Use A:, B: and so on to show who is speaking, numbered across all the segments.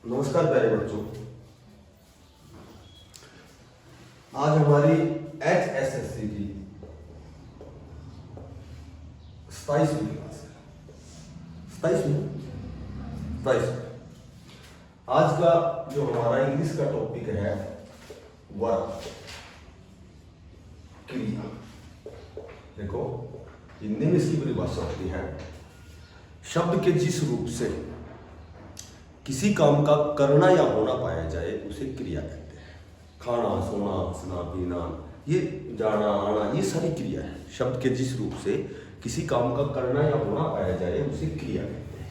A: नमस्कार प्यारे बच्चों। आज हमारी HSSC की 27वीं क्लास है। 27 आज का जो हमारा इंग्लिश का टॉपिक है वर्ब, क्रिया। देखो, हिंदी में इसकी परिभाषा होती है शब्द के जिस रूप से किसी काम का करना या होना पाया जाए उसे क्रिया कहते हैं। खाना, सोना, हंसना, पीना, ये जाना आना, ये सारी क्रिया है। शब्द के जिस रूप से किसी काम का करना या होना पाया जाए उसे क्रिया कहते हैं।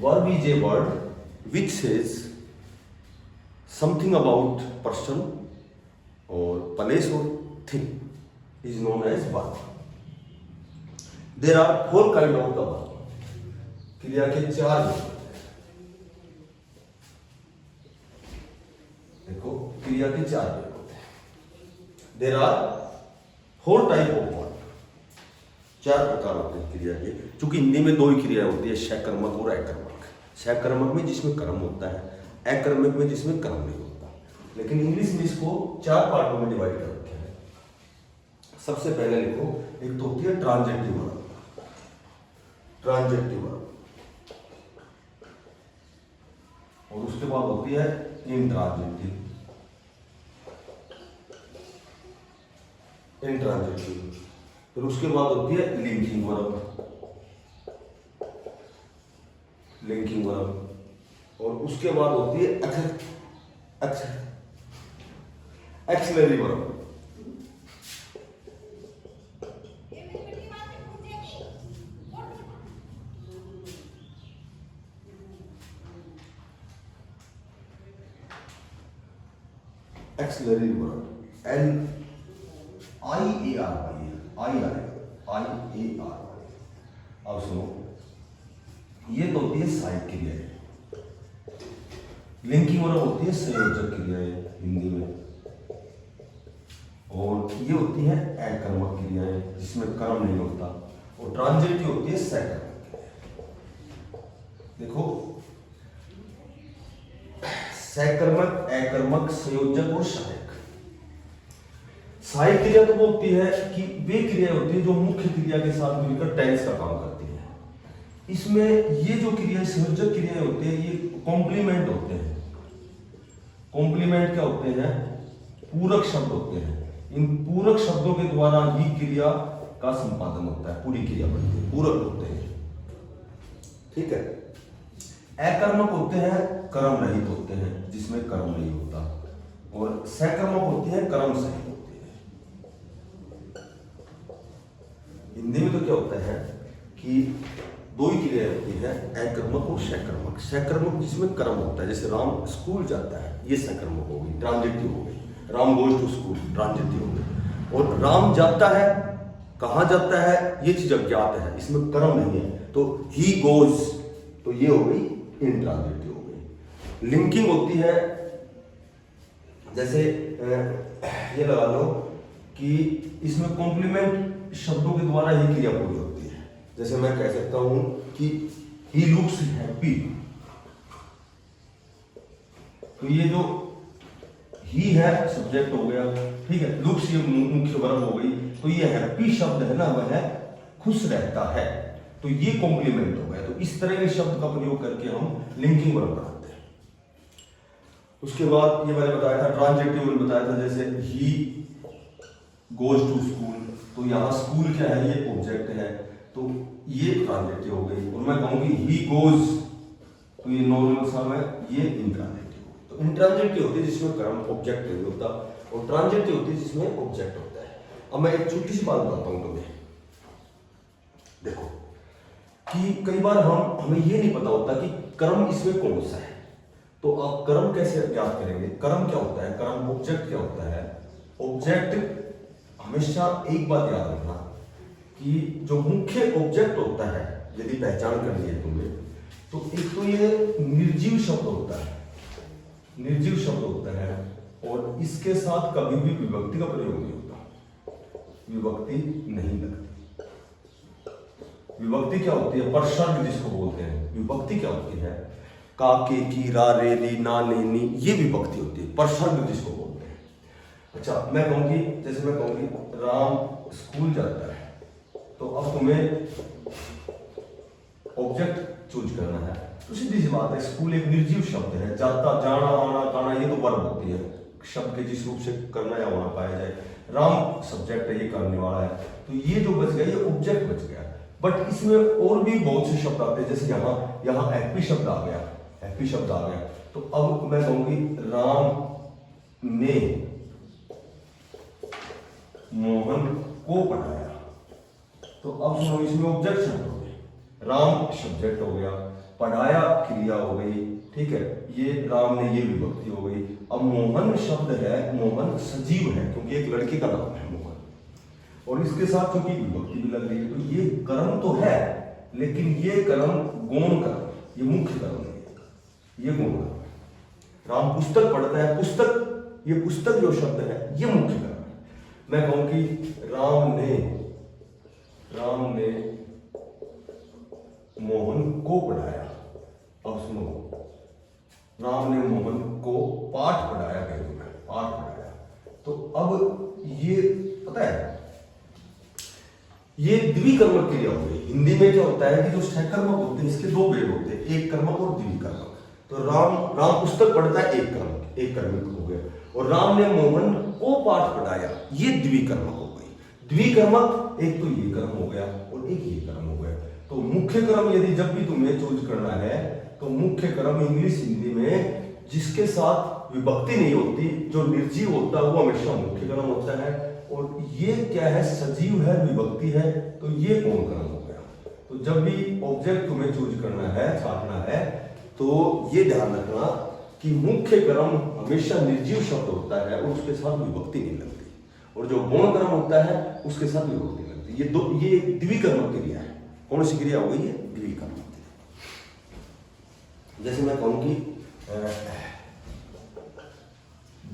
A: Verb is a word which says something about person और प्लेस और thing is known as verb. There are 4 kind of the verb. क्रिया के 4 रूप हैं। देखो, क्रिया के 4 रूप होते हैं। There are 4 type of verb. 4 प्रकार होते हैं क्रिया के। चूंकि हिंदी में 2 ही क्रिया होती है, सकर्मक और अकर्मक। सकर्मक में जिसमें कर्म होता है, अकर्मक में जिसमें कर्म नहीं होता। लेकिन इंग्लिश में इसको 4 पार्टों में डिवाइड कर रखे हैं। सबसे पहले लिखो, एक तो होती है ट्रांजेक्टिव वर्ब। ट्रांजेक्टिव वर्ब, और उसके बाद होती है इंट्रांजेक्टिव। फिर उसके बाद होती है लिंकिंग वर्ब, और उसके बाद होती है axillary verb. Axillary verb LIARY। अब सुनो, ये तो होती है सहायक क्रियाएं। लिंकिंग वर्ब होती है संयोजक क्रियाएं हिंदी में, और ये होती है अकर्मक क्रियाएं जिसमें कर्म नहीं होता, और ट्रांजिटिव होती है सकर्मक क्रियाएं। देखो, सकर्मक, अकर्मक, संयोजक और सहायक। सहायक क्रिया तो वो होती है कि वे क्रिया होती है जो मुख्य क्रिया के साथ मिलकर टेंस का काम करती है। इसमें ये जो क्रिया संयोजक क्रियाएं होती है, ये कॉम्प्लीमेंट होते हैं। कॉम्प्लीमेंट क्या होते हैं? पूरक शब्द होते हैं। इन पूरक शब्दों के द्वारा ही क्रिया का संपादन होता है, पूरी क्रिया बनती है, पूरक होते हैं। ठीक है। अकर्मक होते हैं, कर्म रहित होते हैं, जिसमें कर्म नहीं होता, और सकर्मक होती है, कर्म सहित होती है। हिंदी में तो क्या होता है कि 2 ही क्रिया होती है, अकर्मक और सकर्मक। सकर्मक जिसमें कर्म होता है, जैसे राम स्कूल जाता है, ये सकर्मक हो गई, ट्रांजिटिव हो गई। Ram goes to school, transitive हो गई। और राम जाता है, कहां जाता है ये चीज अज्ञात है, इसमें कर्म नहीं है, तो ही गोज, तो ये हो गई इंट्रांजिटिव हो गई। लिंकिंग होती है, जैसे ये लगा लो कि इसमें कॉम्प्लीमेंट शब्दों के द्वारा ही क्रिया पूरी होती है। जैसे मैं कह सकता हूं कि ही लुक्स हैप्पी, तो ये जो ही है सब्जेक्ट हो गया, ठीक है। लुक्स ये मुख्य वर्ब हो गई, तो ये हैप्पी शब्द है ना, वह खुश रहता है, तो ये कॉम्प्लीमेंट हो गया। तो इस तरह के शब्द का प्रयोग करके हम लिंकिंग वर्ब बनाते हैं। उसके बाद ये मैंने बताया था, ट्रांजिटिव में बताया था, जैसे ही गोज टू स्कूल, तो यहाँ स्कूल क्या है, ये ऑब्जेक्ट है, तो ये ट्रांजिटिव हो गई। और मैं कहूँगी ही गोज, तो ये नॉर्मल सम है, ये इंट्रांजिटिव। तो इंट्रांजिटिव होती है जिसमें कर्म ऑब्जेक्ट नहीं होता, और ट्रांजिटिव होती है जिसमें ऑब्जेक्ट होता है। अब मैं एक छोटी सी बात बताता हूँ तुम्हें। देखो कि कई बार हमें ये नहीं पता होता कि कर्म इसमें कौन सा है, तो आप कर्म कैसे ज्ञात करेंगे? कर्म क्या होता है, कर्म ऑब्जेक्ट क्या होता है? ऑब्जेक्ट हमेशा एक बात याद रखना कि जो मुख्य ऑब्जेक्ट होता है, यदि पहचान करनी है तुम्हें, तो एक तो ये निर्जीव शब्द होता है, निर्जीव शब्द होता है, और इसके साथ कभी भी विभक्ति का प्रयोग नहीं होता, विभक्ति नहीं लगती। विभक्ति क्या होती है? परसर्ग जिसको बोलते हैं। विभक्ति क्या होती है? का, के, की, रा, रे, री, ना, ने, नी, ये विभक्ति होती है। परसर्ग जिसको बोलते हैं। अच्छा, मैं कहूंगी, जैसे मैं कहूंगी राम स्कूल जाता है, तो अब तुम्हें ऑब्जेक्ट चूज करना है। तो सीधी सी बात है, स्कूल एक निर्जीव शब्द है। जाता, जाना, आना, खाना, ये तो वर्ब होती है, शब्द के जिस रूप से करना या होना पाया जाए। राम सब्जेक्ट है, ये करने वाला है, तो ये जो बच गया, ये ऑब्जेक्ट बच गया। बट इसमें और भी बहुत से शब्द आते हैं, जैसे यहाँ हैप्पी शब्द आ गया, हैप्पी शब्द आ गया। तो अब मैं कहूंगी राम ने मोहन को पढ़ाया, तो अब सुनो, इसमें ऑब्जेक्ट शब्द हो गए। राम सब्जेक्ट हो गया, पढ़ाया क्रिया हो गई, ठीक है, ये राम ने, ये विभक्ति हो गई। अब मोहन शब्द है, मोहन सजीव है क्योंकि एक लड़के का नाम है मोहन, और इसके साथ क्योंकि विभक्ति भी लग रही है, तो ये कर्म तो है, लेकिन ये कर्म गौण कर्म, ये मुख्य कर्म नहीं है, ये गौण कर्म है। राम पुस्तक पढ़ता है, पुस्तक, ये पुस्तक जो शब्द है, ये मुख्य कर्म है। मैं कहूं कि राम ने मोहन को पढ़ाया। अब सुनो, राम ने मोहन को पाठ पढ़ाया, कहते हैं पाठ पढ़ाया। तो अब ये पता है, ये द्विकर्मक क्रिया हो गई। हिंदी में क्या होता है कि जो सहकर्मक होते हैं, इसके दो भेद होते हैं, एक कर्मक और द्विकर्मक। तो राम पुस्तक पढ़ता है, एक कर्मक हो गया, और राम ने मोहन को पाठ पढ़ाया, ये द्विकर्मक हो गई। द्विकर्मक एक तो ये कर्म हो गया और एक ये कर्म हो गया। तो मुख्य कर्म यदि जब भी तुम्हें चूज करना है, तो मुख्य कर्म इंग्लिश हिंदी में जिसके साथ विभक्ति नहीं होती, जो निर्जीव होता है, वो हमेशा मुख्य कर्म होता है। और ये क्या है? सजीव है, विभक्ति है, तो ये कौन कर्म हो गया। तो जब भी ऑब्जेक्ट तुम्हें चूज करना है, छाटना है, तो ये ध्यान रखना कि मुख्य कर्म हमेशा निर्जीव शब्द होता है और उसके साथ विभक्ति नहीं लगती, और जो गौण कर्म होता है उसके साथ विभक्ति लगती है। ये द्विकर्मक क्रिया है। कौन सी क्रिया हो गई? ये द्विकर्मक क्रिया। जैसे मैं कहूं कि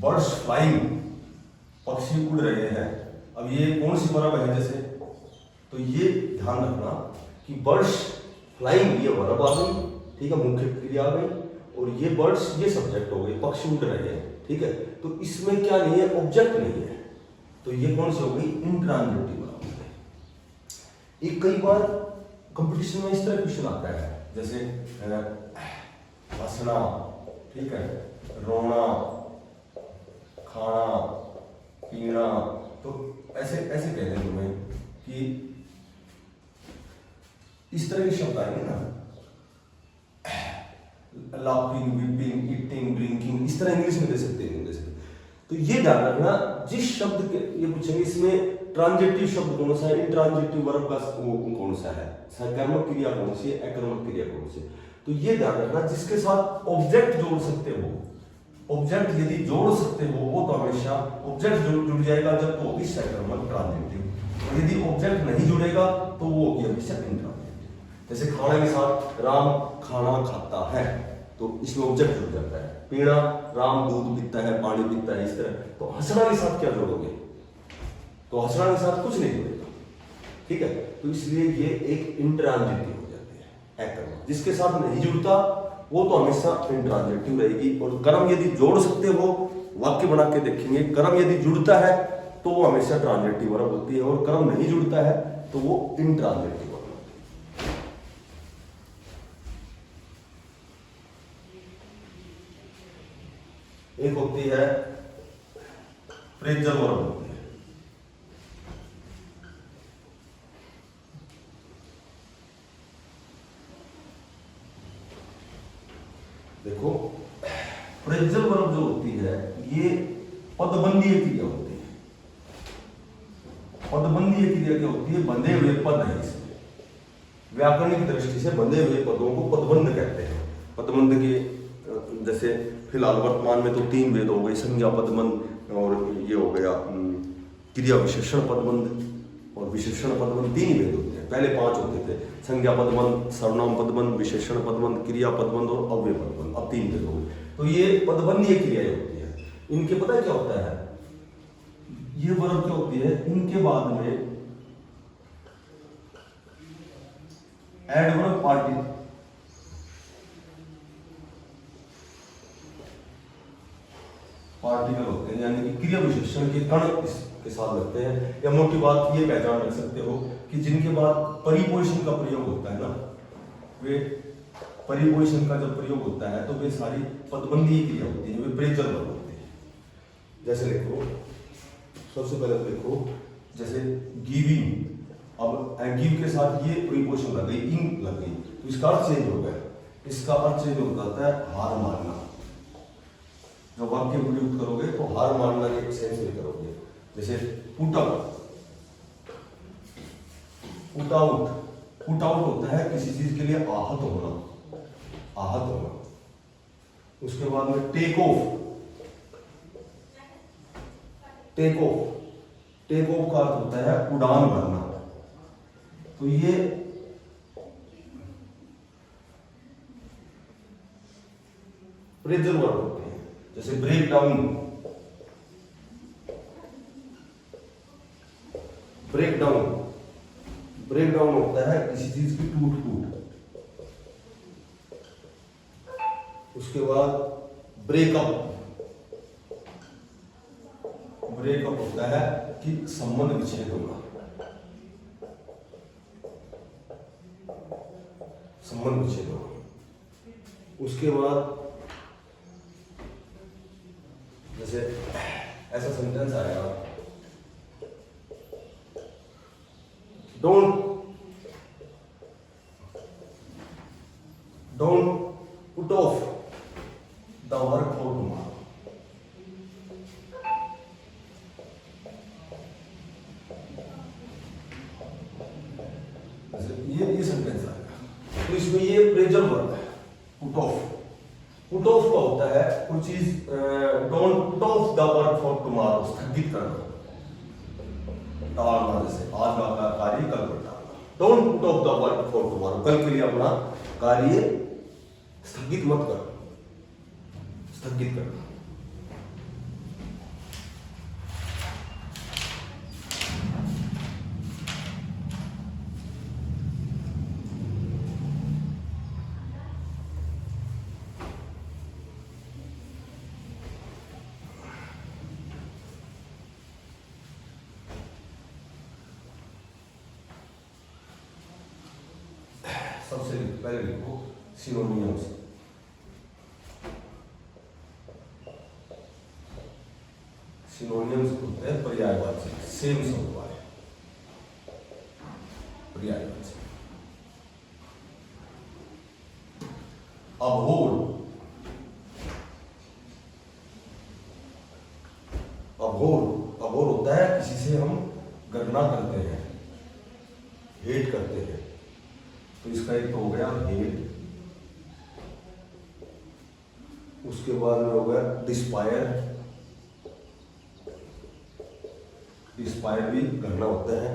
A: बर्ड्स फ्लाइंग, पक्षी उड़ रहे हैं। अब ये कौन सी वर्ब है? जैसे, तो ये ध्यान रखना कि बर्ड्स फ्लाइंग, ये वर्ब आ गई, ठीक है, मुख्य क्रिया आ गई, और ये बर्ड्स, ये सब्जेक्ट हो गई, पक्षी उड़ रहे हैं, ठीक है। तो इसमें क्या नहीं है? ऑब्जेक्ट नहीं है, तो ये कौन सी हो गई? इंट्रांजिटिव वर्ब हो गई। एक कई बार कंपटीशन में इस तरह क्वेश्चन आता है, जैसे हंसना, ठीक है, रोना, खाना, पीना, तो ऐसे कहते हैं तुम्हें कि इस तरह के शब्द आएंगे ना, लाफिंग, वीपिंग, ईटिंग, ड्रिंकिंग, इस तरह इंग्लिश में दे सकते हैं, दे सकते। तो ये ध्यान रखना, जिस शब्द के ये पूछेंगे इसमें ट्रांजिटिव शब्द कौन सा है, इंट्रांजिटिव वर्ब का कौन सा है, सकर्मक क्रिया कौन सी है, अकर्मक क्रिया कौन सी है। तो ये ध्यान रखना, जिसके साथ ऑब्जेक्ट जोड़ सकते हो, ऑब्जेक्ट यदि जोड़ सकते हो, वो तो हमेशा ऑब्जेक्ट जुड़ जाएगा जब तो होगी सकर्मक ट्रांजिटिव, और यदि ऑब्जेक्ट नहीं जुड़ेगा तो वो होगी हमेशा इंट्रांजिटिव। जैसे खाने के साथ राम खाना खाता है, तो इसमें ऑब्जेक्ट जुड़ जाता है। पीना, राम दूध पीता है, पानी पीता है, इस तरह। तो हंसना के साथ क्या जोड़ोगे? तो हंसना के साथ कुछ नहीं जुड़ेगा, ठीक है। तो इसलिए ये एक इंट्रांजिटिव हो जाती है, अकर्मक। जिसके साथ नहीं जुड़ता वो तो हमेशा इंट्रांजिटिव रहेगी। और कर्म यदि जोड़ सकते हो, वाक्य बना के देखेंगे, कर्म यदि जुड़ता है तो वो हमेशा ट्रांजिटिव वर्ब होती है, और कर्म नहीं जुड़ता है तो वो इंट्रांजिटिव वर्ब होती है। एक होती है फ्रेजल वर्ब होती है। देखो, फ्रेजल वर्ब जो होती है, ये पदबंधीय क्रिया होती है। पदबंधीय क्रिया क्या होती है? बंधे हुए पद है, इसमें व्याकरणिक दृष्टि से बंधे हुए पदों को पदबंध कहते हैं। पदबंध के जैसे फिलहाल वर्तमान में तो 3 भेद हो गए, संज्ञा पदबंध, और ये हो गया क्रिया विशेषण पदबंध और विशेषण पदबंध। 3 ही भेद होते हैं, पहले 5 होते थे, संज्ञा पदबंध, सर्वनाम पदबंध, विशेषण पदबंध, क्रिया पदबंध और अव्यय पदबंध। अब 3 भेद हो गए। तो ये पदबंधीय क्रियाएं होती है। इनके पता है क्या होता है? ये वर्ब क्या होती है? इनके बाद में ऐड वर्ब पार्टिकल होते हैं, यानी कि क्रिया विशेषण के कण इसके साथ लगते हैं। या मोटी बात ये पहचान रख सकते हो कि जिनके बाद परिपोजिशन का प्रयोग होता है ना, वे परिपोजिशन का जब प्रयोग होता है तो वे सारी पदबंधीय क्रिया होती है, वे प्रेजल वर्ब होते हैं। जैसे देखो, सबसे पहले तो देखो, जैसे गिविंग, अब गिव के साथ ये प्रीपोजिशन लग गई, इन लग गई, तो इसका अर्थ चेंज हो गया। इसका अर्थ चेंज हो जाता है हार मानना। जब वाक्य प्रयुक्त करोगे तो हार मानना के सेंस में करोगे। जैसे put out, put out, put out होता है किसी चीज के लिए आहत होना, आहत होना। उसके बाद में take off, take off, take off का अर्थ होता है उड़ान भरना। तो ये प्रेजल वर्ब होते हैं। जैसे break down, break down, break down होता है किसी चीज की टूट फूट। उसके बाद ब्रेकअप, ब्रेकअप होता है कि संबंध विच्छेद होना, संबंध विच्छेद होना। उसके बाद जैसे ऐसा सेंटेंस आएगा, don't put off the work for tomorrow. ये सेंटेंस आएगा, तो इसमें ये प्रेजल वर्ब है पुट ऑफ। पुट ऑफ का होता है कोई चीज, don't put off the work for tomorrow, स्थगित करना, टालना। जैसे आज का कार्य कल पर टालना। Don't put off the work for tomorrow, कल के लिए अपना कार्य स्थगित मत करो, स्थगित करना। सबसे पहले लिखो सिनोनिम्स। सिनोनिम्स होते हैं पर्यायवाची, सेम शब्द वाले पर्यायवाची। अभोर, अभोर, अभोर होता है किसी से हम गणना करते हैं, हेट करते हैं। तो इसका एक तो हो गया हेट, उसके बाद में हो गया डिस्पायर, डिस्पायर भी गणना होता है।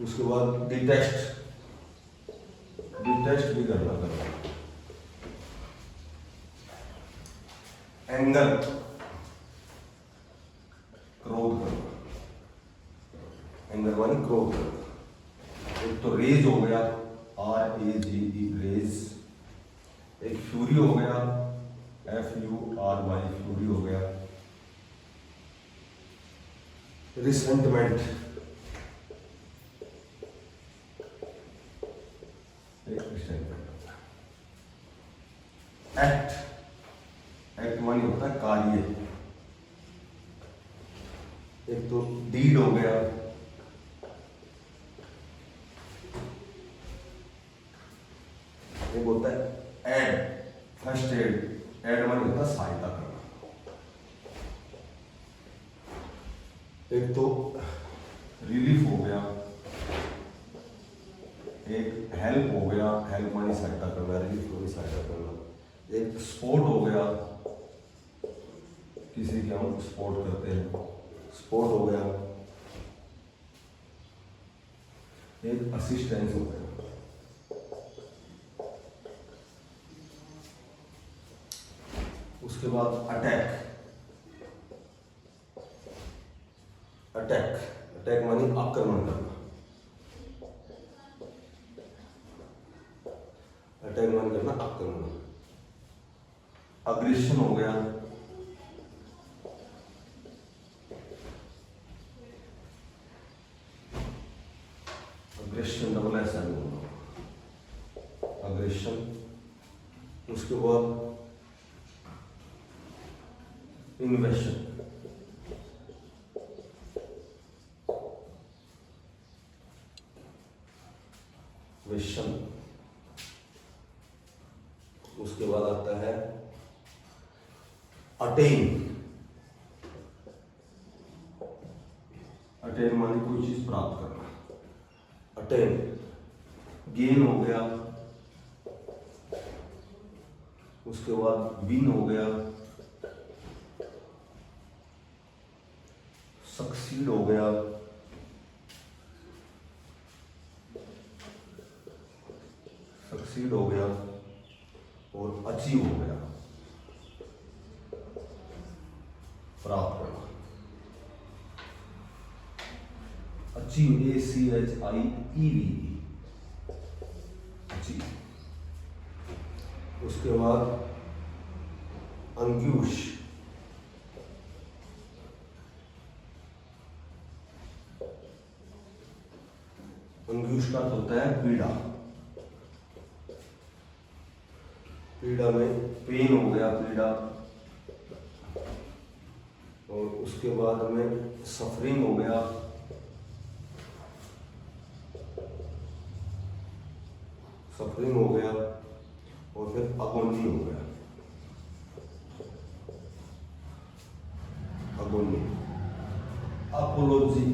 A: उसके बाद डिटेस्ट, डिटेस्ट भी गणना करना है। एंगर, क्रोध करना, एंगर मानी क्रोध करना। एक तो रेज हो गया, RAGE रेज। एक फ्यूरी हो गया, FURY फ्यूरी हो गया। रिसेंटमेंट, एक रिसेंटमेंट। एक्ट, एक्ट मानी होता है कार्य। एक तो डीड हो गया, एक होता है एड, फर्स्ट एड। एड मानी होता है सहायता करना। एक तो रिलीफ हो गया, एक हेल्प हो गया, हेल्प मानी सहायता करना, रिलीफ मानी सहायता करना। एक स्पोर्ट हो गया, किसी की हम सपोर्ट करते हैं, सपोर्ट हो गया। एक असिस्टेंस हो गया। उसके बाद अटैक, अटैक, अटैक मानी आक्रमण करना। अटैक मान करना आक्रमण, अग्रेशन हो गया, aggression double S N aggression. उसके बाद इन्वेशन, वेशन। उसके बाद आता है अटेन, अटेन माने कोई चीज प्राप्त करना, अटेन। गेन हो गया, उसके बाद विन हो गया, सक्सीड हो गया, सक्सीड हो गया और अचीव हो गया, प्राप्त करना। Achieve, ACHIEVE, achieve. उसके बाद अंग्यूश, अंग्यूश का अर्थ होता है पीड़ा, पीड़ा में पेन हो गया, पीड़ा। और उसके बाद में सफरिंग हो गया, सफरिंग हो गया और फिर अगोनी हो गया, अगोनी। अपोलॉजी,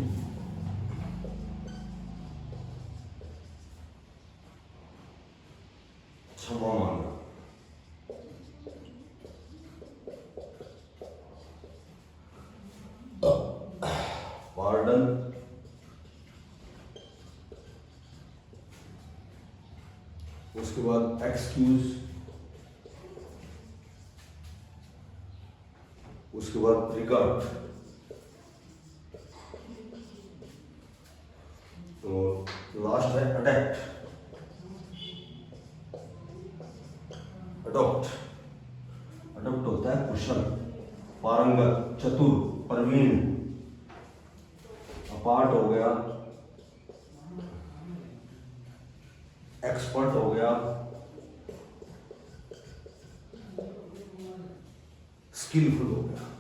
A: क्षमा मांगना, पार्डन। उसके बाद एक्सक्यूज, उसके बाद रिगार्ड और लास्ट है अडेप्ट, अडॉप्ट। अडॉप्ट होता है कुशल, पारंगत, चतुर, प्रवीण। अपार्ट हो गया, एक्सपर्ट हो गया, स्किलफुल हो गया।